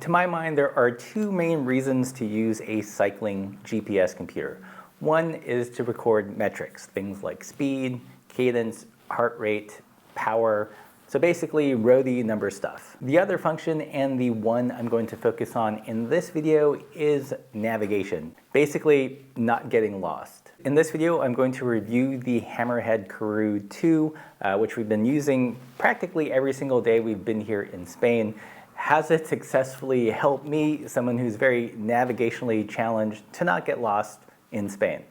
To my mind, there are two main reasons to use a cycling GPS computer. One is to record metrics, things like speed, cadence, heart rate, power, so basically roadie number stuff. The other function, and the one I'm going to focus on in this video, is navigation. Basically, not getting lost. In this video, I'm going to review the HAMMERHEAD Karoo 2, which we've been using practically every single day we've been here in Spain. Has it successfully helped me, someone who's very navigationally challenged, to not get lost in Spain?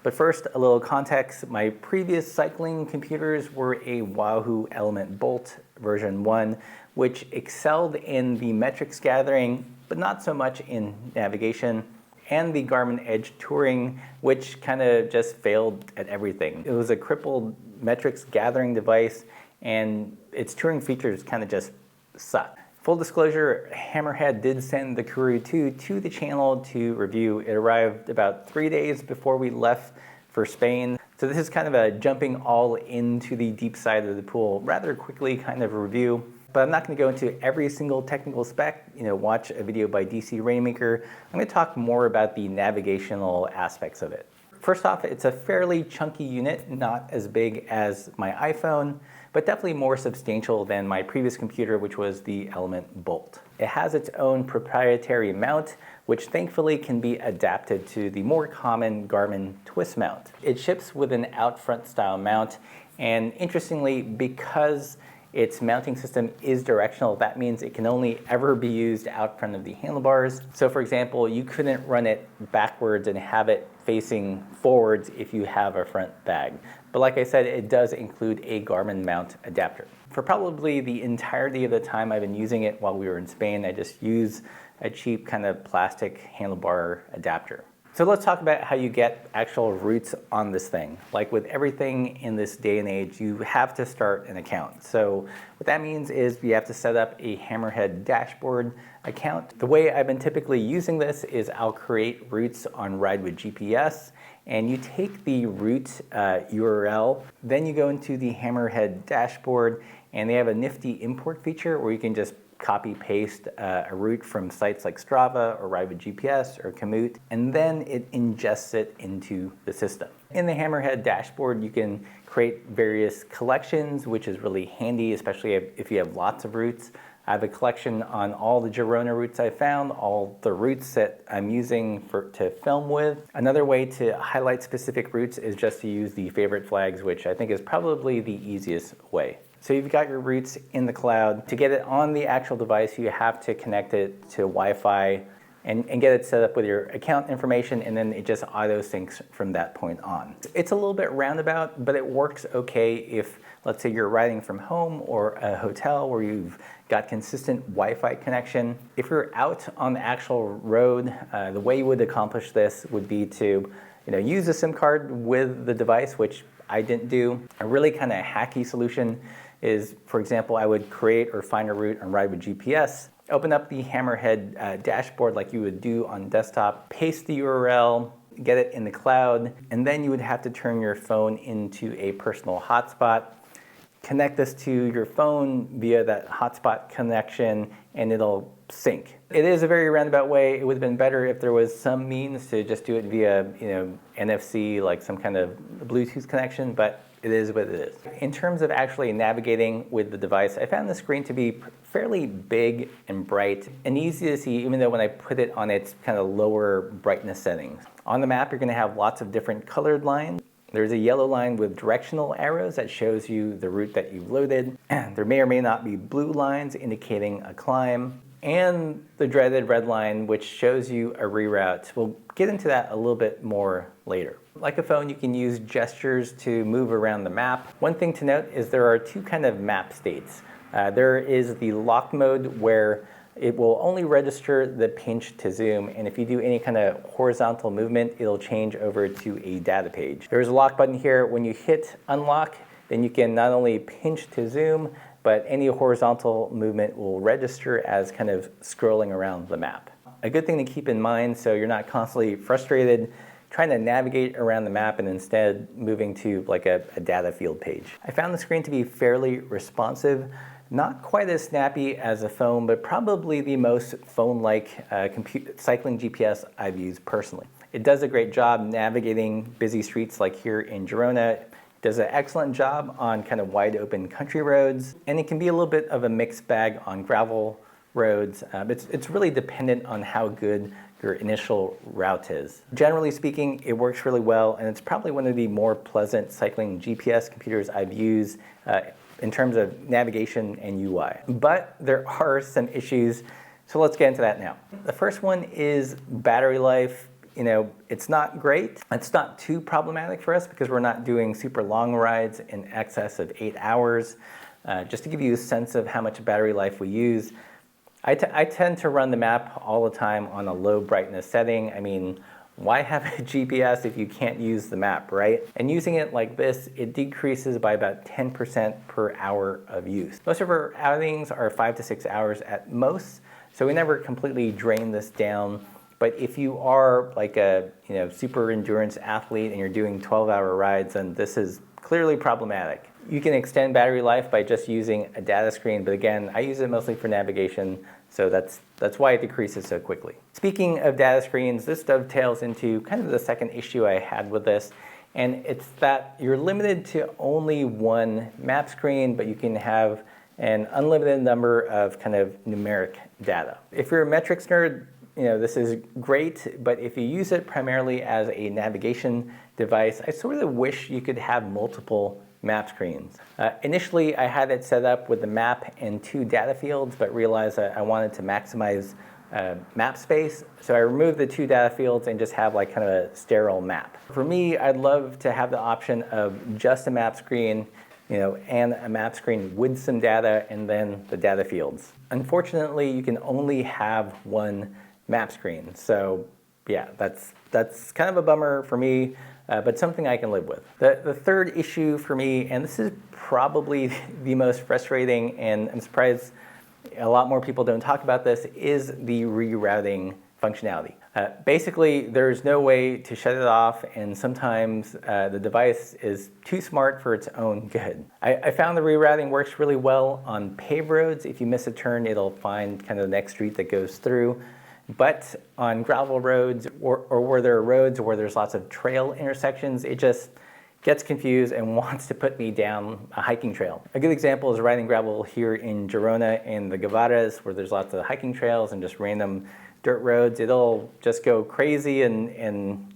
But first, a little context. My previous cycling computers were a Wahoo Element Bolt version 1, which excelled in the metrics gathering, but not so much in navigation, and the Garmin Edge Touring, which kind of just failed at everything. It was a crippled metrics gathering device, and its touring features kind of just sucked. Full disclosure, HAMMERHEAD did send the Karoo 2 to the channel to review. It arrived about 3 days before we left for Spain. So this is kind of a jumping all into the deep side of the pool, rather quickly kind of review. But I'm not going to go into every single technical spec. Watch a video by DC Rainmaker. I'm going to talk more about the navigational aspects of it. First off, it's a fairly chunky unit, not as big as my iPhone, but definitely more substantial than my previous computer, which was the Element Bolt. It has its own proprietary mount, which thankfully can be adapted to the more common Garmin twist mount. It ships with an out front style mount, and interestingly, because its mounting system is directional, that means it can only ever be used out front of the handlebars. So for example, you couldn't run it backwards and have it facing forwards if you have a front bag. But like I said, it does include a Garmin mount adapter. For probably the entirety of the time I've been using it while we were in Spain, I just use a cheap kind of plastic handlebar adapter. So let's talk about how you get actual routes on this thing. Like with everything in this day and age, you have to start an account. So what that means is you have to set up a HAMMERHEAD dashboard account. The way I've been typically using this is I'll create routes on Ride with GPS, and you take the route URL, then you go into the HAMMERHEAD dashboard, and they have a nifty import feature where you can just copy paste a route from sites like Strava or Ride with GPS or Komoot, and then it ingests it into the system. In the HAMMERHEAD dashboard, you can create various collections, which is really handy, especially if you have lots of routes. I have a collection on all the Girona routes I found, all the routes that I'm using to film with. Another way to highlight specific routes is just to use the favorite flags, which I think is probably the easiest way. So you've got your routes in the cloud. To get it on the actual device, you have to connect it to Wi-Fi and get it set up with your account information, and then it just auto syncs from that point on. It's a little bit roundabout, but it works okay if, let's say, you're riding from home or a hotel where you've got consistent Wi-Fi connection. If you're out on the actual road, the way you would accomplish this would be to use a SIM card with the device, which I didn't do. A really kind of hacky solution is, for example, I would create or find a route on Ride with GPS, open up the HAMMERHEAD dashboard like you would do on desktop, paste the URL, get it in the cloud, and then you would have to turn your phone into a personal hotspot, connect this to your phone via that hotspot connection, and it'll sync. It is a very roundabout way. It would have been better if there was some means to just do it via NFC, like some kind of Bluetooth connection, but it is what it is. In terms of actually navigating with the device, I found the screen to be fairly big and bright and easy to see, even though when I put it on its kind of lower brightness settings. On the map, you're going to have lots of different colored lines. There's a yellow line with directional arrows that shows you the route that you've loaded. There may or may not be blue lines indicating a climb, and the dreaded red line, which shows you a reroute. We'll get into that a little bit more later. Like a phone, you can use gestures to move around the map. One thing to note is there are two kind of map states. There is the lock mode, where it will only register the pinch to zoom, and if you do any kind of horizontal movement, it'll change over to a data page. There's a lock button here. When you hit unlock, then you can not only pinch to zoom, but any horizontal movement will register as kind of scrolling around the map. A good thing to keep in mind, so you're not constantly frustrated trying to navigate around the map and instead moving to like a data field page. I found the screen to be fairly responsive. Not quite as snappy as a phone, but probably the most phone-like cycling GPS I've used personally. It does a great job navigating busy streets like here in Girona. It does an excellent job on kind of wide open country roads, and it can be a little bit of a mixed bag on gravel roads. It's really dependent on how good your initial route is. Generally speaking, it works really well, and it's probably one of the more pleasant cycling GPS computers I've used in terms of navigation and UI. But there are some issues, so let's get into that now. The first one is battery life. You know, it's not great. It's not too problematic for us because we're not doing super long rides in excess of 8 hours. Just to give you a sense of how much battery life we use, I tend to run the map all the time on a low brightness setting. I mean, why have a GPS if you can't use the map, right? And using it like this, it decreases by about 10% per hour of use. Most of our outings are 5 to 6 hours at most, so we never completely drain this down. But if you are like a super endurance athlete and you're doing 12-hour rides, then this is clearly problematic. You can extend battery life by just using a data screen, but again, I use it mostly for navigation, so that's why it decreases so quickly. Speaking of data screens, this dovetails into kind of the second issue I had with this, and it's that you're limited to only one map screen, but you can have an unlimited number of kind of numeric data. If you're a metrics nerd, this is great, but if you use it primarily as a navigation device, I sort of wish you could have multiple map screens. Initially, I had it set up with the map and 2 data fields, but realized that I wanted to maximize map space, so I removed the 2 data fields and just have like kind of a sterile map. For me, I'd love to have the option of just a map screen, and a map screen with some data and then the data fields. Unfortunately, you can only have one map screen, so yeah, that's kind of a bummer for me. But something I can live with. The third issue for me, and this is probably the most frustrating, and I'm surprised a lot more people don't talk about this, is the rerouting functionality. Basically, there's no way to shut it off, and sometimes the device is too smart for its own good. I found the rerouting works really well on paved roads. If you miss a turn, it'll find kind of the next street that goes through. But on gravel roads or where there are roads or where there's lots of trail intersections, it just gets confused and wants to put me down a hiking trail. A good example is riding gravel here in Girona in the Gavaras, where there's lots of hiking trails and just random dirt roads. It'll just go crazy and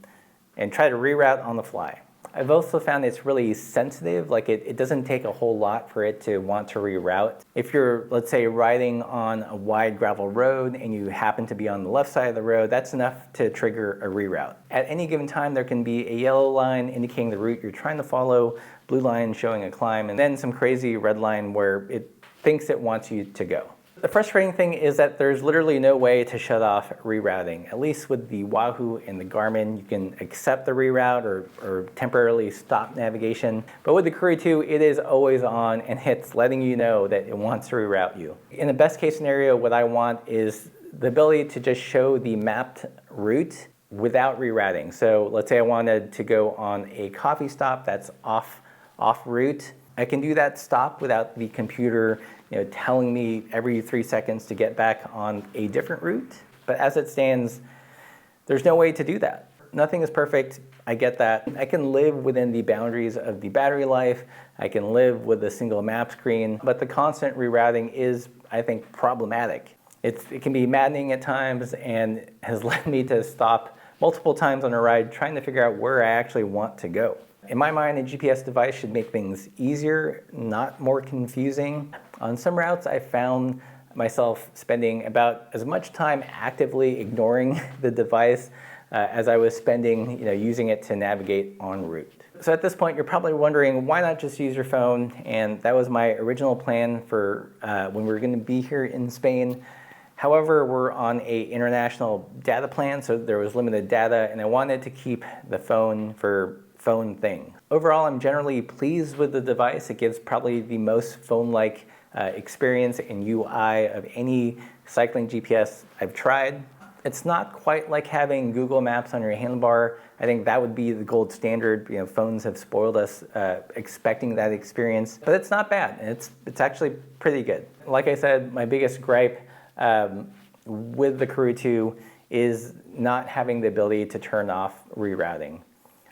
try to reroute on the fly. I've also found it's really sensitive, like it doesn't take a whole lot for it to want to reroute. If you're, let's say, riding on a wide gravel road and you happen to be on the left side of the road, that's enough to trigger a reroute. At any given time, there can be a yellow line indicating the route you're trying to follow, blue line showing a climb, and then some crazy red line where it thinks it wants you to go. The frustrating thing is that there's literally no way to shut off rerouting. At least with the Wahoo and the Garmin, you can accept the reroute or temporarily stop navigation. But with the Query 2, it is always on, and it's letting you know that it wants to reroute you. In the best case scenario, what I want is the ability to just show the mapped route without rerouting. So let's say I wanted to go on a coffee stop that's off route. I can do that stop without the computer telling me every 3 seconds to get back on a different route. But as it stands, there's no way to do that. Nothing is perfect, I get that. I can live within the boundaries of the battery life. I can live with a single map screen, but the constant rerouting is, I think, problematic. It can be maddening at times and has led me to stop multiple times on a ride trying to figure out where I actually want to go. In my mind, a GPS device should make things easier, not more confusing. On some routes, I found myself spending about as much time actively ignoring the device as I was spending using it to navigate en route. So at this point, you're probably wondering, why not just use your phone? And that was my original plan for when we were going to be here in Spain. However, we're on an international data plan, so there was limited data, and I wanted to keep the phone for phone thing. Overall, I'm generally pleased with the device. It gives probably the most phone-like experience and UI of any cycling GPS I've tried. It's not quite like having Google Maps on your handlebar. I think that would be the gold standard. You know, phones have spoiled us expecting that experience, but it's not bad. It's actually pretty good. Like I said, my biggest gripe with the Karoo 2 is not having the ability to turn off rerouting.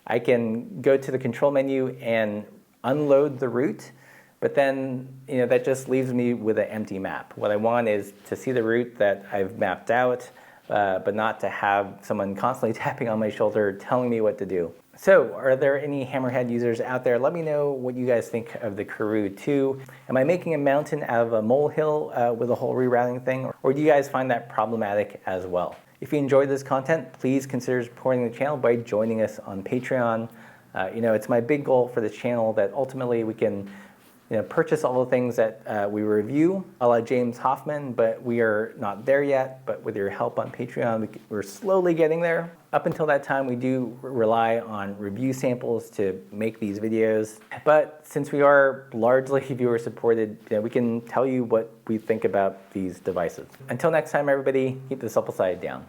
I can go to the control menu and unload the route, but then that just leaves me with an empty map. What I want is to see the route that I've mapped out, but not to have someone constantly tapping on my shoulder telling me what to do. So, are there any Hammerhead users out there? Let me know what you guys think of the Karoo 2. Am I making a mountain out of a molehill with the whole rerouting thing, or do you guys find that problematic as well? If you enjoyed this content, please consider supporting the channel by joining us on Patreon. It's my big goal for this channel that ultimately we can purchase all the things that we review, a la James Hoffman, but we are not there yet. But with your help on Patreon, we're slowly getting there. Up until that time, we do rely on review samples to make these videos. But since we are largely viewer supported, we can tell you what we think about these devices. Until next time, everybody, keep the supple side down.